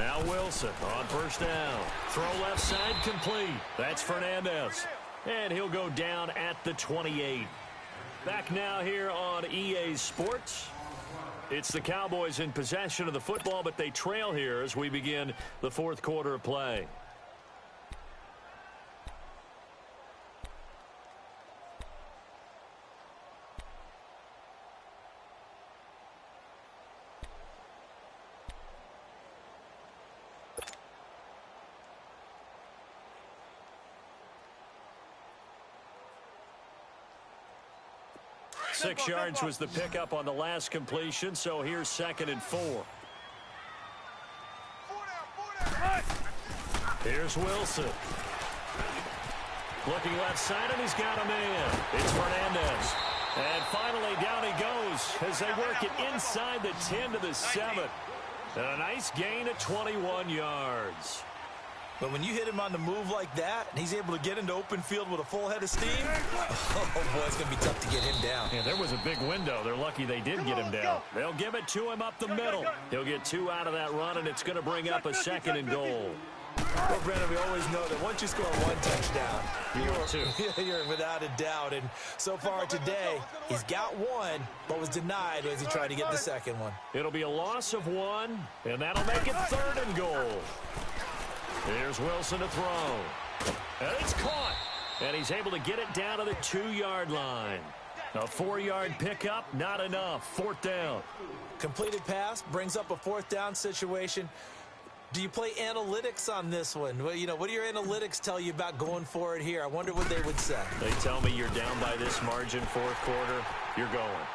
Now Wilson on first down. Throw left side complete. That's Fernandez. And he'll go down at the 28. Back now here on EA Sports. It's the Cowboys in possession of the football, but they trail here as we begin the fourth quarter of play. Six yards was the pickup on the last completion, so here's 2nd and 4. Here's Wilson. Looking left side, and he's got a man. It's Fernandez. And finally, down he goes as they work it inside the 10 to the 7. And a nice gain of 21 yards. But when you hit him on the move like that, and he's able to get into open field with a full head of steam, oh, boy, it's going to be tough to get him down. Yeah, there was a big window. They're lucky they did get him down. They'll give it to him up the middle. He'll get 2 out of that run, and it's going to bring up a 2nd and goal. Well, Brandon, we always know that once you score 1 touchdown, you're without a doubt. And so far today, he's got 1, but was denied as he tried to get the 2nd one. It'll be a loss of 1, and that'll make it 3rd and goal. Here's Wilson to throw. And it's caught. And he's able to get it down to the 2-yard line. A 4-yard pickup, not enough. 4th down. Completed pass brings up a 4th down situation. Do you play analytics on this one? Well, you know, what do your analytics tell you about going for it here? I wonder what they would say. They tell me you're down by this margin, 4th quarter, you're going.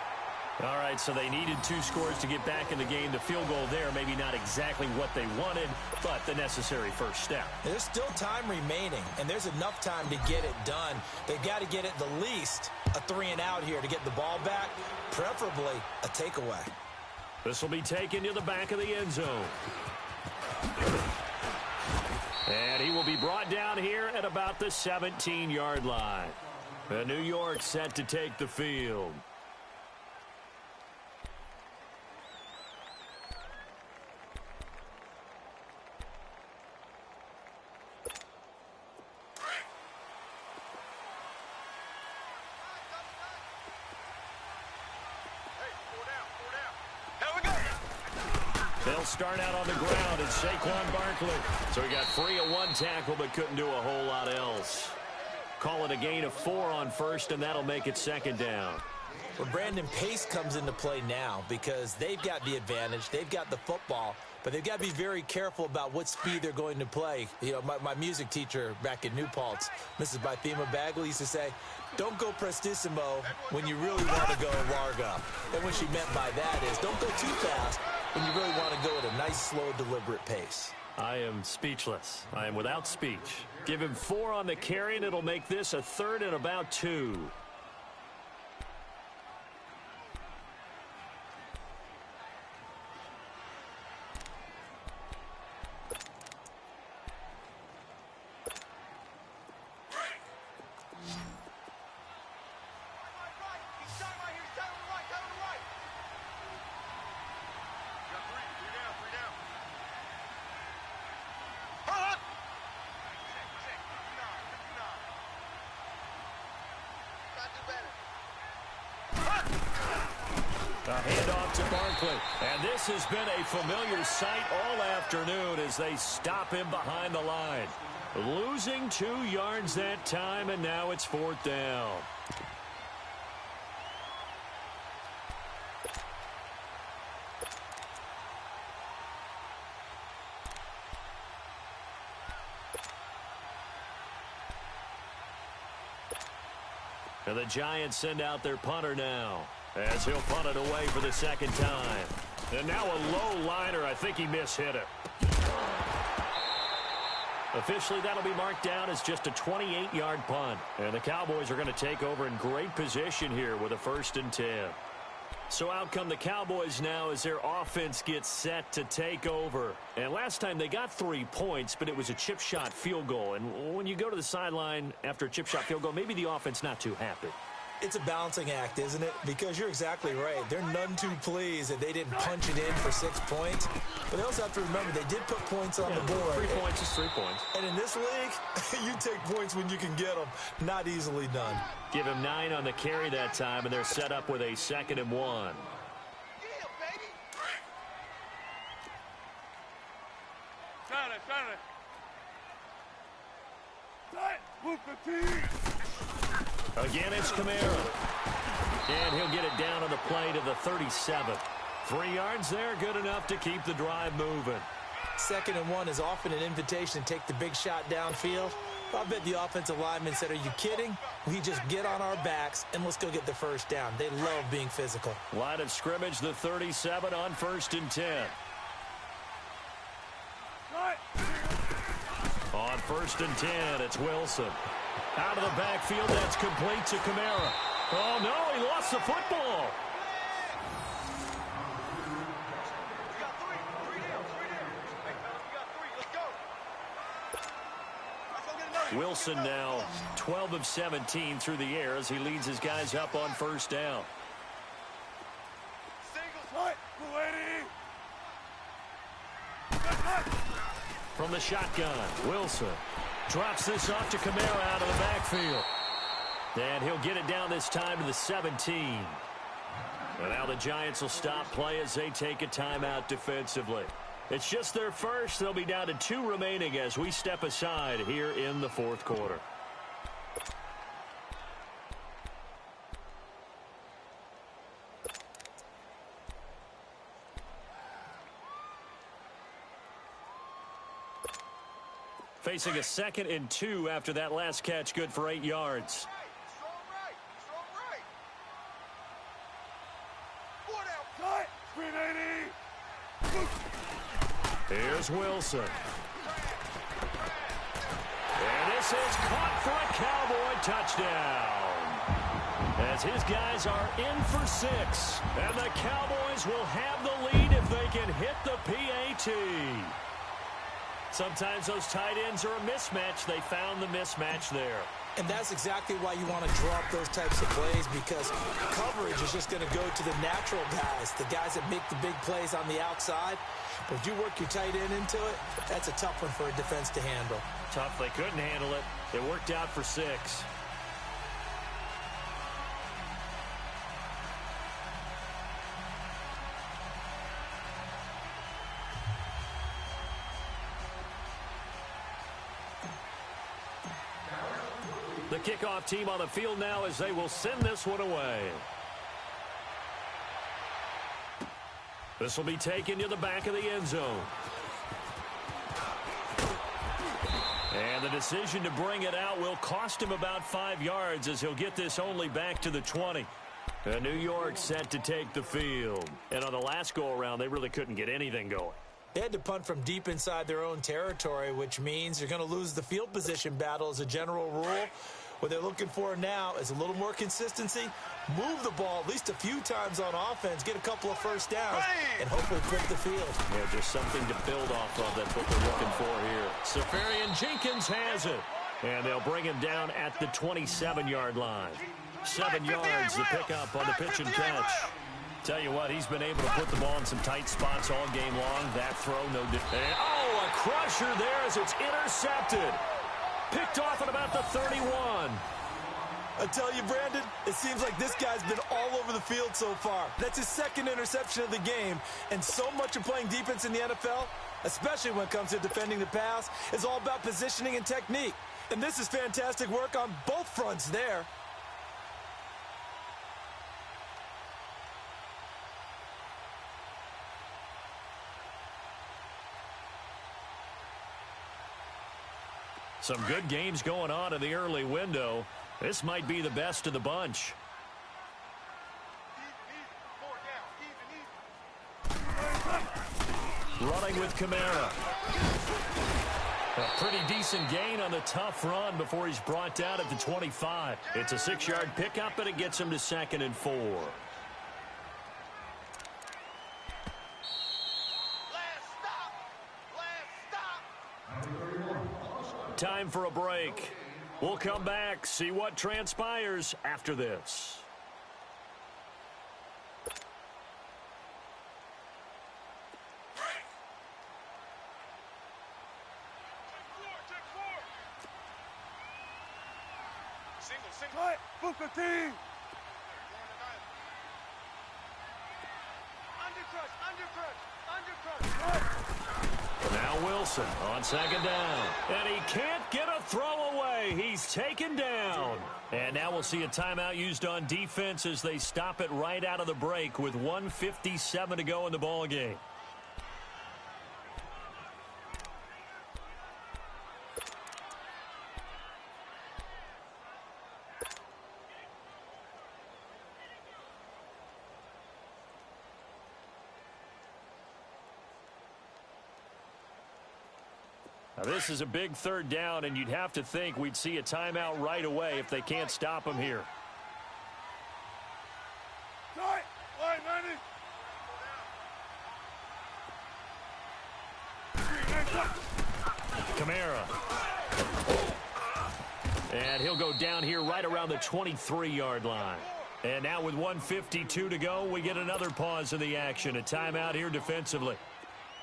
All right, so they needed 2 scores to get back in the game. The field goal there, maybe not exactly what they wanted, but the necessary first step. There's still time remaining, and there's enough time to get it done. They've got to get at the least a 3-and-out here to get the ball back, preferably a takeaway. This will be taken to the back of the end zone. And he will be brought down here at about the 17-yard line. And New York set to take the field. They'll start out on the ground. It's Saquon Barkley. So he got free of 1 tackle but couldn't do a whole lot else. Call it a gain of 4 on first, and that'll make it 2nd down. Well, Brandon, pace comes into play now because they've got the advantage. They've got the football, but they've got to be very careful about what speed they're going to play. You know, my music teacher back in New Paltz, Mrs. Bythema Bagley, used to say, don't go prestissimo when you really want to go largo. And what she meant by that is don't go too fast when you really want to go at a nice, slow, deliberate pace. I am speechless. I am without speech. Give him 4 on the carry, and it'll make this a 3rd and about 2. A handoff to Barkley. And this has been a familiar sight all afternoon as they stop him behind the line. Losing 2 yards that time, and now it's 4th down. And the Giants send out their punter now, as he'll punt it away for the 2nd time. And now a low liner. I think he mishit it. Officially, that'll be marked down as just a 28-yard punt. And the Cowboys are going to take over in great position here with a 1st and 10. So out come the Cowboys now as their offense gets set to take over. And last time they got 3 points, but it was a chip shot field goal. And when you go to the sideline after a chip shot field goal, maybe the offense not too happy. It's a balancing act, isn't it? Because you're exactly right. They're none too pleased that they didn't punch it in for 6 points. But they also have to remember they did put points on the board. 3 points is 3 points. And in this league, you take points when you can get them. Not easily done. Give him 9 on the carry that time, and they're set up with a 2nd and 1. Again, it's Kamara. And he'll get it down on the play to the 37. 3 yards there, good enough to keep the drive moving. 2nd and 1 is often an invitation to take the big shot downfield. I bet the offensive lineman said, are you kidding? We just get on our backs and let's go get the first down. They love being physical. Line of scrimmage, the 37 on 1st and 10. On 1st and 10, it's Wilson. Out of the backfield, that's complete to Kamara. Oh, no, he lost the football. We got 3 down. Hey, fellas, we got 3. Let's go. Let's go get another. Wilson now 12 of 17 through the air as he leads his guys up on 1st down. Singles. From the shotgun, Wilson drops this off to Kamara out of the backfield. And he'll get it down this time to the 17. And now the Giants will stop play as they take a timeout defensively. It's just their first. They'll be down to 2 remaining as we step aside here in the 4th quarter. Facing a 2nd and 2 after that last catch, good for 8 yards. Strong right. 4 down. Screen 80. Here's Wilson. And this is caught for a Cowboy touchdown. As his guys are in for 6. And the Cowboys will have the lead if they can hit the PAT. Sometimes those tight ends are a mismatch. They found the mismatch there. And that's exactly why you want to draw up those types of plays, because coverage is just going to go to the natural guys, the guys that make the big plays on the outside. But if you work your tight end into it, that's a tough one for a defense to handle. Tough. They couldn't handle it. It worked out for 6. The kickoff team on the field now as they will send this one away. This will be taken to the back of the end zone. And the decision to bring it out will cost him about 5 yards as he'll get this only back to the 20. And New York set to take the field. And on the last go-around, they really couldn't get anything going. They had to punt from deep inside their own territory, which means you're going to lose the field position battle as a general rule. What they're looking for now is a little more consistency, move the ball at least a few times on offense, get a couple of first downs, and hopefully flip the field. Yeah, just something to build off of. That's what they're looking for here. Safarian Jenkins has it. And they'll bring him down at the 27-yard line. 7 yards to pick up on the pitch and catch. Tell you what, he's been able to put the ball in some tight spots all game long. That throw, no different. Oh, a crusher there as it's intercepted. Picked off at about the 31. I tell you, Brandon, it seems like this guy's been all over the field so far. That's his 2nd interception of the game. And so much of playing defense in the NFL, especially when it comes to defending the pass, is all about positioning and technique. And this is fantastic work on both fronts there. Some good games going on in the early window. This might be the best of the bunch. Running with Kamara. A pretty decent gain on the tough run before he's brought down at the 25. It's a 6-yard pickup, and it gets him to 2nd and 4. Time for a break. We'll come back, see what transpires after this. Now Wilson on second down. And he can't get a throw away. He's taken down. And now we'll see a timeout used on defense as they stop it right out of the break with 1:57 to go in the ballgame. Now, this is a big third down, and you'd have to think we'd see a timeout right away if they can't stop him here. Kamara. And he'll go down here right around the 23-yard line. And now with 1:52 to go, we get another pause in the action. A timeout here defensively.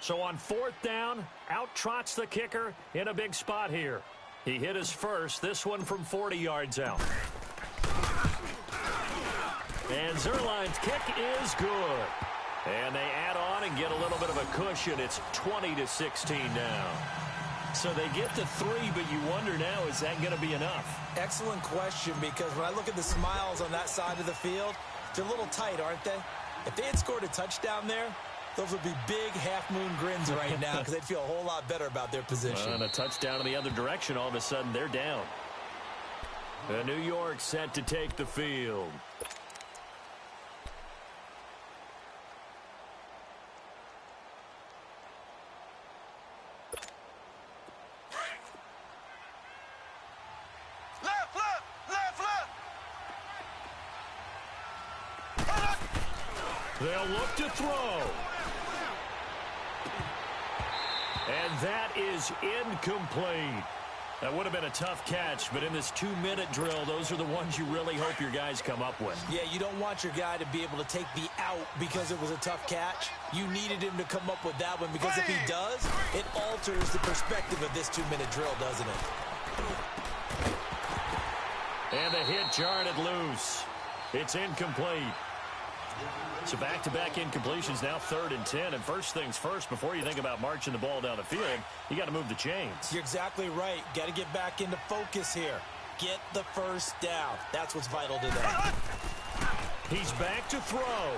So on fourth down, out trots the kicker in a big spot here. He hit his first, this one from 40 yards out. And Zerline's kick is good. And they add on and get a little bit of a cushion. It's 20-16 now. So they get to 3, but you wonder now, is that going to be enough? Excellent question, because when I look at the smiles on that side of the field, they're a little tight, aren't they? If they had scored a touchdown there, those would be big half-moon grins right now because they'd feel a whole lot better about their position. And a touchdown in the other direction, all of a sudden they're down. And New York set to take the field. They'll look to throw. And that is incomplete. That would have been a tough catch, but in this 2-minute drill, those are the ones you really hope your guys come up with. Yeah, you don't want your guy to be able to take the out because it was a tough catch. You needed him to come up with that one because if he does, it alters the perspective of this 2-minute drill, doesn't it? And the hit jarred it loose. It's incomplete. So back-to-back incompletions, now 3rd and 10. And first things first, before you think about marching the ball down the field, you got to move the chains. You're exactly right. Got to get back into focus here. Get the first down. That's what's vital today. He's back to throw.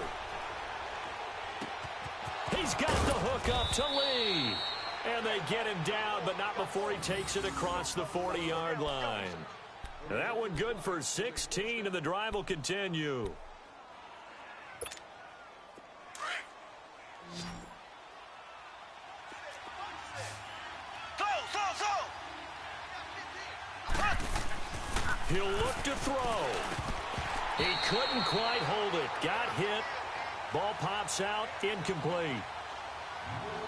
He's got the hook up to Lee. And they get him down, but not before he takes it across the 40-yard line. That one good for 16, and the drive will continue. He'll look to throw. He couldn't quite hold it. Got hit. Ball pops out. Incomplete.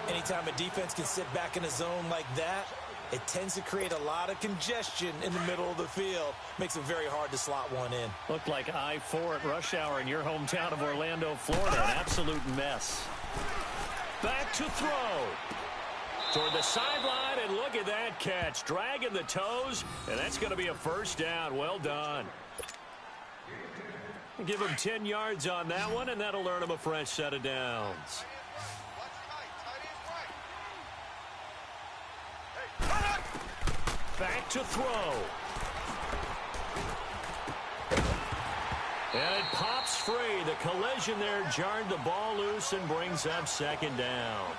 Anytime a defense can sit back in a zone like that, it tends to create a lot of congestion in the middle of the field. Makes it very hard to slot one in. Looked like I-4 at rush hour in your hometown of Orlando, Florida. An absolute mess. Back to throw. Toward the sideline, and look at that catch. Dragging the toes, and that's going to be a first down. Well done. Give him 10 yards on that one, and that'll earn him a fresh set of downs. Back to throw. And it pops free. The collision there jarred the ball loose and brings up second down.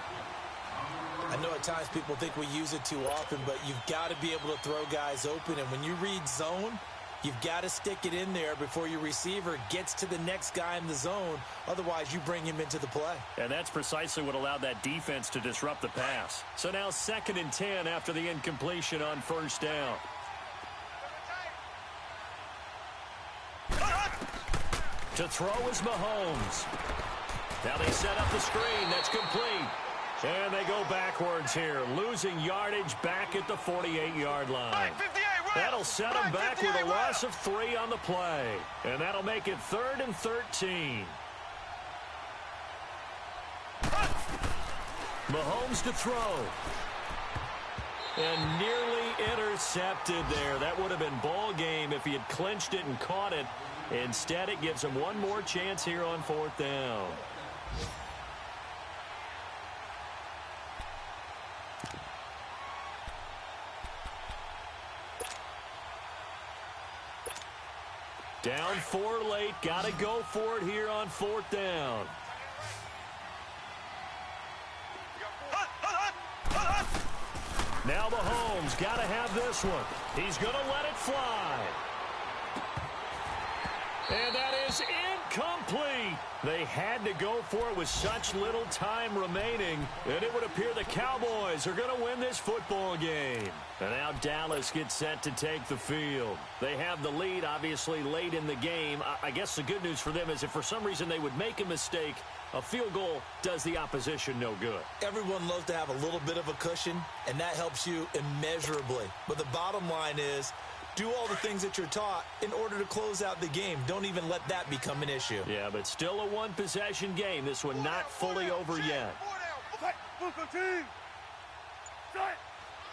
I know at times people think we use it too often, but you've got to be able to throw guys open. And when you read zone, you've got to stick it in there before your receiver gets to the next guy in the zone. Otherwise, you bring him into the play. And that's precisely what allowed that defense to disrupt the pass. So now 2nd and 10 after the incompletion on first down. To throw is Mahomes. Now they set up the screen. That's complete. And they go backwards here, losing yardage back at the 48-yard line. 58, That'll set them back with a loss of 3 on the play. And that'll make it 3rd and 13. Mahomes to throw. And nearly intercepted there. That would have been ball game if he had clinched it and caught it. Instead, it gives him one more chance here on 4th down. Down 4 late. Got to go for it here on 4th down. Now Mahomes got to have this one. He's going to let it fly. And that is incomplete. They had to go for it with such little time remaining, and it would appear the Cowboys are going to win this football game. And now Dallas gets set to take the field. They have the lead, obviously, late in the game. I guess the good news for them is if for some reason they would make a mistake, a field goal does the opposition no good. Everyone loves to have a little bit of a cushion, and that helps you immeasurably. But the bottom line is, do all the things that you're taught in order to close out the game. Don't even let that become an issue. Yeah, but still a one-possession game. This one not fully over yet.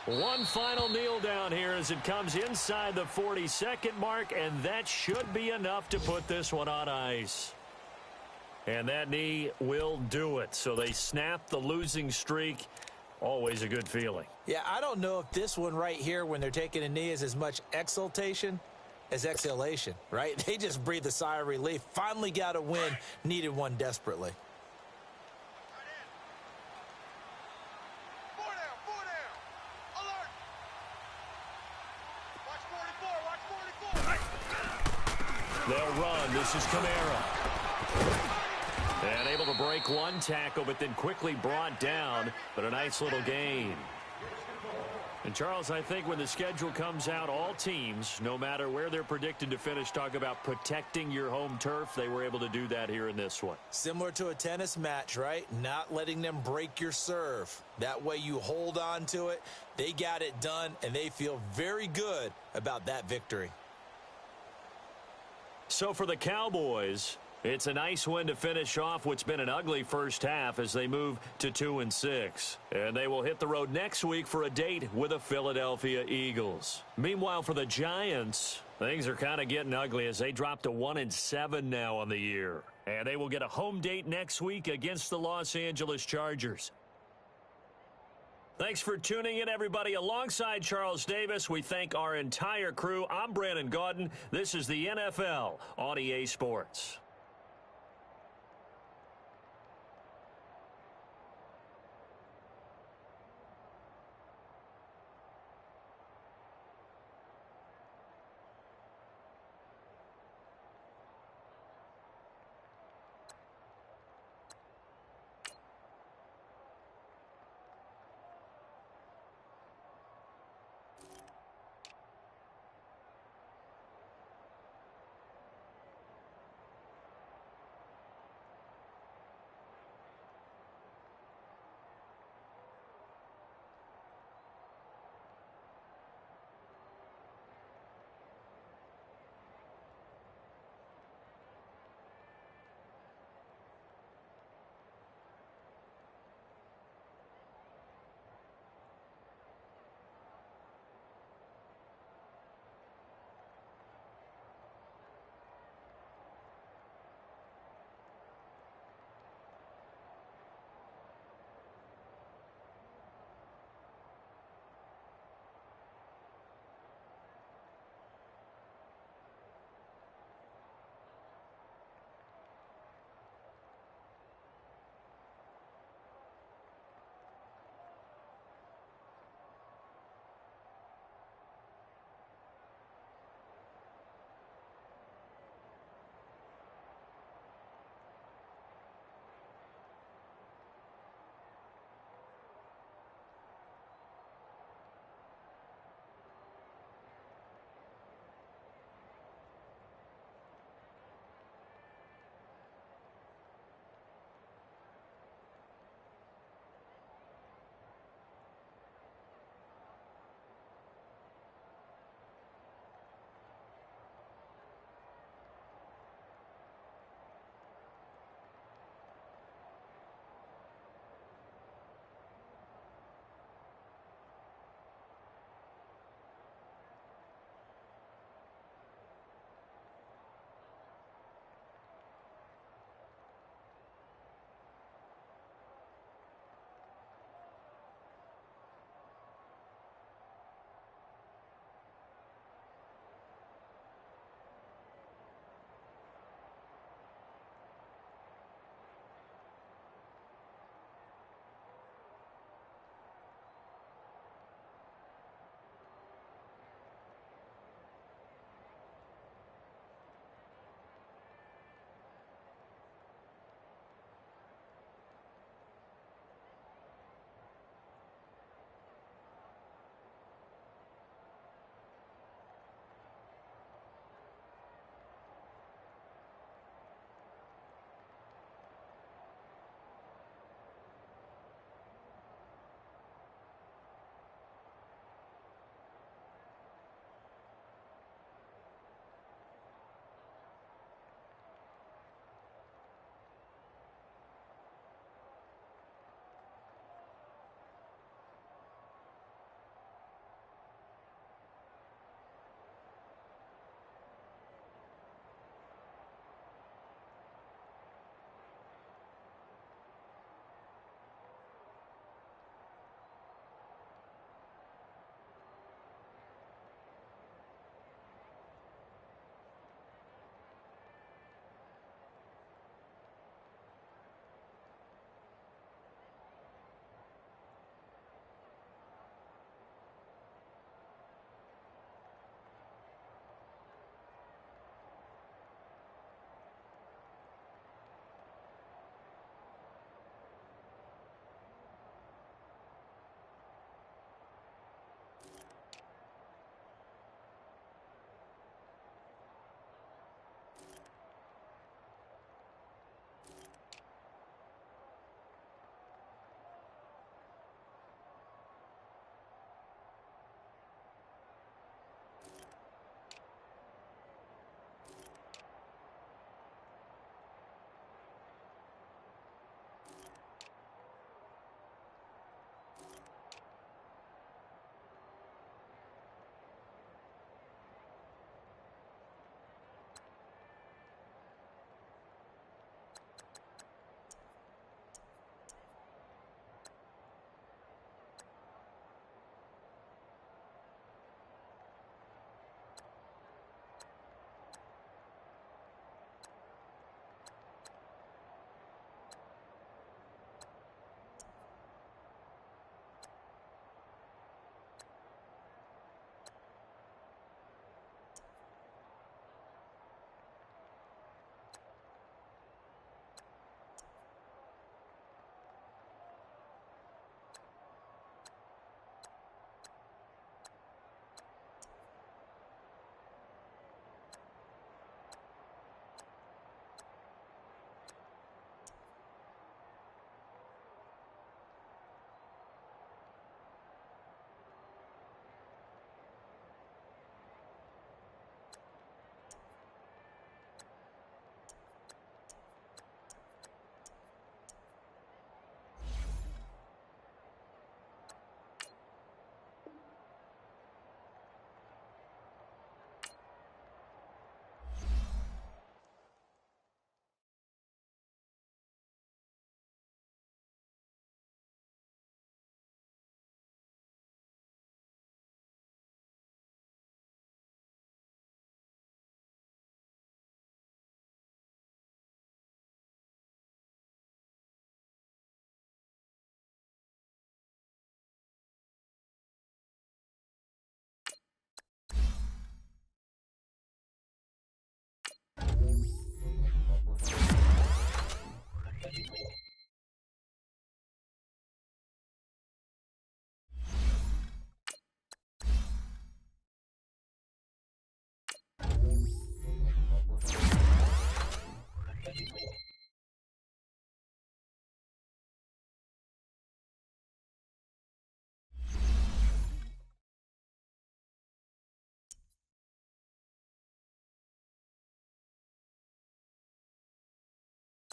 One final kneel down here as it comes inside the 40-second mark, and that should be enough to put this one on ice. And that knee will do it. So they snap the losing streak. Always a good feeling. Yeah, I don't know if this one right here when they're taking a knee is as much exultation as exhalation, right? They just breathe a sigh of relief. Finally got a win. Needed one desperately. 4 down. Alert. Watch 44. They'll run. This is Kamara. And able to break one tackle, but then quickly brought down. But a nice little gain. And, Charles, I think when the schedule comes out, all teams, no matter where they're predicted to finish, talk about protecting your home turf. They were able to do that here in this one. Similar to a tennis match, right? Not letting them break your serve. That way you hold on to it. They got it done, and they feel very good about that victory. So for the Cowboys, it's a nice win to finish off what's been an ugly first half as they move to 2-6. And they will hit the road next week for a date with the Philadelphia Eagles. Meanwhile, for the Giants, things are kind of getting ugly as they drop to 1-7 now on the year. And they will get a home date next week against the Los Angeles Chargers. Thanks for tuning in, everybody. Alongside Charles Davis, we thank our entire crew. I'm Brandon Gaudin. This is the NFL on EA Sports.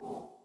you